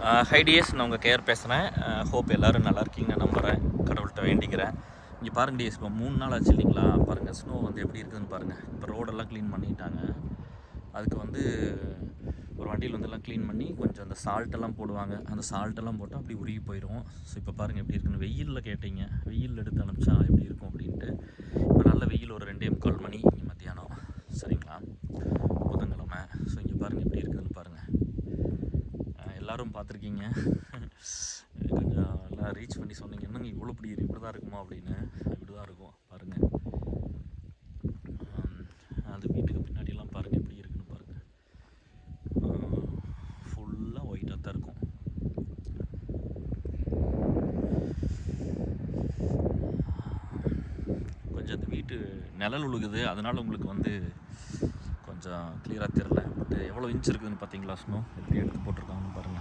High DS, நான் உங்கள் care பேசுகிறேன். ஹோப் எல்லோரும் நல்லா இருக்கீங்க நம்புகிறேன். கடவுள்கிட்ட வேண்டிக்கிறேன். இங்கே பாருங்கள் டிஎஸ், இப்போ 3 நாள் ஆச்சு இல்லைங்களா? பாருங்கள் ஸ்னோ வந்து எப்படி இருக்குதுன்னு பாருங்கள். இப்போ ரோடெல்லாம் க்ளீன் பண்ணிட்டாங்க. அதுக்கு வந்து ஒரு வண்டியில் வந்து எல்லாம் க்ளீன் பண்ணி கொஞ்சம் அந்த சால்ட்டெல்லாம் போடுவாங்க. அந்த சால்ட்டெல்லாம் போட்டால் அப்படி உருகி போயிடும். ஸோ இப்போ பாருங்கள் எப்படி இருக்குன்னு. வெயிலில் கேட்டீங்க, வெயில் எடுத்து அனுப்பிச்சா எப்படி இருக்கும் அப்படின்ட்டு. இப்போ நல்ல வெயில், ஒரு 2:45 மணி மத்தியானம், சரிங்களா? புதன்கிழமை. ஸோ இங்கே பாருங்கள் எப்படி இருக்குதுன்னு பாருங்கள். எல்லோரும் பார்த்துருக்கீங்க. கொஞ்சம் எல்லாம் ரீச் பண்ணி சொன்னீங்க, என்னங்க இவ்வளோ இப்படி தான் இருக்குமா அப்படின்னு. இப்படி தான் இருக்கும் பாருங்கள். அது வீட்டுக்கு பின்னாடியெல்லாம் பாருங்கள் எப்படி இருக்குன்னு பாருங்கள். ஃபுல்லாக ஒயிட்டாக தான் இருக்கும். கொஞ்சம் அந்த வீட்டு நிழல் உழுகுது, அதனால் உங்களுக்கு வந்து கொஞ்சம் கிளியராக தெரில. பட் எவ்வளோ இன்ச் இருக்குதுன்னு பார்த்தீங்களா? ஸ்னோ எப்படி எடுத்து போட்டிருக்காங்கன்னு பாருங்கள்.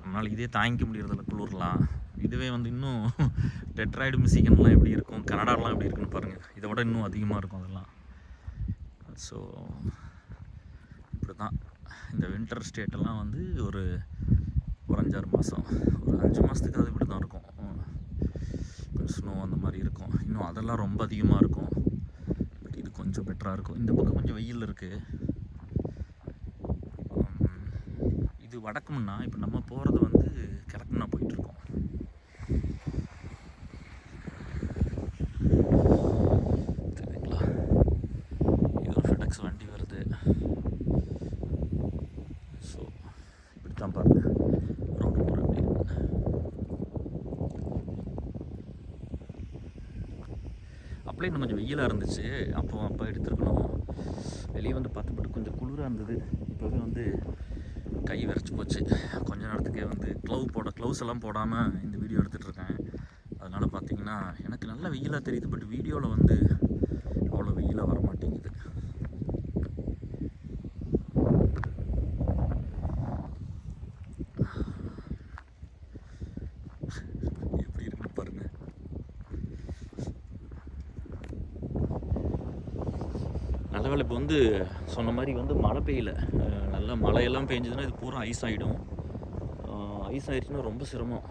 நம்மளால் இதே தாங்கிக்க முடியறதில்ல குளிர்லாம். இதுவே வந்து இன்னும் டெட்ராய்டு மிசிகன்லாம் எப்படி இருக்கும், கனடாலாம் எப்படி இருக்குன்னு பாருங்கள். இதை விட இன்னும் அதிகமாக இருக்கும் அதெல்லாம். ஸோ இப்படி தான் இந்த வின்டர் ஸ்டேட்டெல்லாம் வந்து ஒரு 5-6 மாதம், ஒரு 5 மாதத்துக்கு அது இப்படி தான் இருக்கும். ஸ்னோ அந்த மாதிரி இருக்கும். இன்னும் அதெல்லாம் ரொம்ப அதிகமாக இருக்கும். பட் இது கொஞ்சம் பெட்டராக இருக்கும். இந்த பக்கம் கொஞ்சம் வெயில் இருக்குது. இது வடக்கும்னா, இப்போ நம்ம போகிறது வந்து கிழக்குன்னா போயிட்டுருக்கோம். சரிங்களா? இது ஒரு FedEx வண்டி வருது. ஸோ இப்படி தான் பாருங்கள் ரோடு போகிற அப்படி. அப்படியே இன்னும் கொஞ்சம் வெயிலாக இருந்துச்சு. அப்போ எடுத்துருக்கணும். வெளியே வந்து பார்த்துப்பட்டு கொஞ்சம் குளிராக இருந்தது. இப்போவே வந்து கை விரைச்சி போச்சு. கொஞ்ச நேரத்துக்கே வந்து க்ளவுஸ் எல்லாம் போடாமல் இந்த வீடியோ எடுத்துகிட்ருக்கேன். அதனால் பார்த்தீங்கன்னா எனக்கு நல்ல வெயிலாக தெரியுது. பட் வீடியோவில் வந்து அவ்வளோ வெயிலாக வர மாட்டேங்குது. எப்படி இருக்குன்னு பாருங்கள். நல்ல வேலை இப்போ வந்து சொன்ன மாதிரி வந்து மழை பெய்யல. நல்லா மழையெல்லாம் பெஞ்சதுன்னா இது பூரா ஐஸ் ஆகிடும். ஐஸ் ஆகிடுச்சுன்னா ரொம்ப சிரமம்.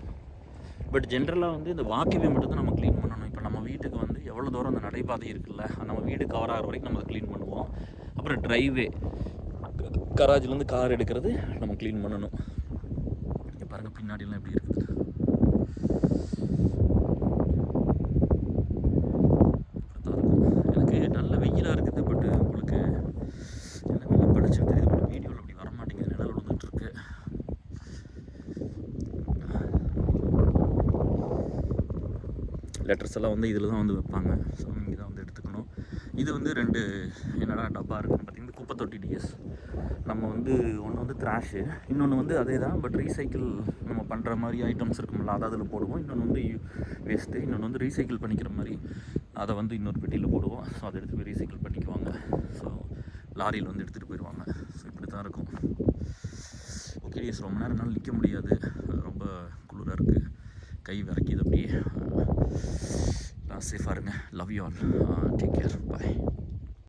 பட் ஜென்ரலாக வந்து இந்த வாக்கிவே மட்டும் தான் நம்ம க்ளீன் பண்ணணும். இப்போ நம்ம வீட்டுக்கு வந்து எவ்வளோ தூரம் அந்த நடைபாதை இருக்குல்ல, நம்ம வீடு கவர் ஆகிற வரைக்கும் நம்ம அதை க்ளீன் பண்ணுவோம். அப்புறம் ட்ரைவே, கராஜ்லேருந்து கார் எடுக்கிறது நம்ம க்ளீன் பண்ணணும். இங்கே பாருங்கள் பின்னாடிலாம் எப்படி இருக்குது. எனக்கு நல்ல வெயிலாக இருக்குது. பட் உங்களுக்கு எனக்கு நல்லா படிச்சுன்னு தெரியுது. பட் வீடியோவில் அப்படி வர மாட்டேங்குது, நிழல் விழுந்துட்டுருக்கு. லெட்டர்ஸ் எல்லாம் வந்து இதில் தான் வந்து வைப்பாங்க. ஸோ இங்கே தான் வந்து எடுத்துக்கணும். இது வந்து 2 என்னடா டப்பா இருக்குதுன்னு பார்த்தீங்கன்னா குப்பை தொட்டி டிஎஸ். நம்ம வந்து ஒன்று வந்து த்ராஷு, இன்னொன்று வந்து அதே தான். பட் ரீசைக்கிள் நம்ம பண்ணுற மாதிரி ஐட்டம்ஸ் இருக்கும்ல, அதை அதில் போடுவோம். இன்னொன்று வந்து வேஸ்ட்டு, இன்னொன்று வந்து ரீசைக்கிள் பண்ணிக்கிற மாதிரி அதை வந்து இன்னொரு பெட்டியில் போடுவோம். ஸோ அதை எடுத்து போய் ரீசைக்கிள் பண்ணிக்குவாங்க. ஸோ லாரியில் வந்து எடுத்துகிட்டு போயிடுவாங்க. ஸோ இப்படி தான் இருக்கும். ஓகே டிஎஸ், ரொம்ப நேரம் நாள் நிற்க முடியாது. ரொம்ப குளிராக இருக்குது, கை விரைக்கிது அப்படியே. சேஃபாக இருங்க. Love you all. Take care. Bye.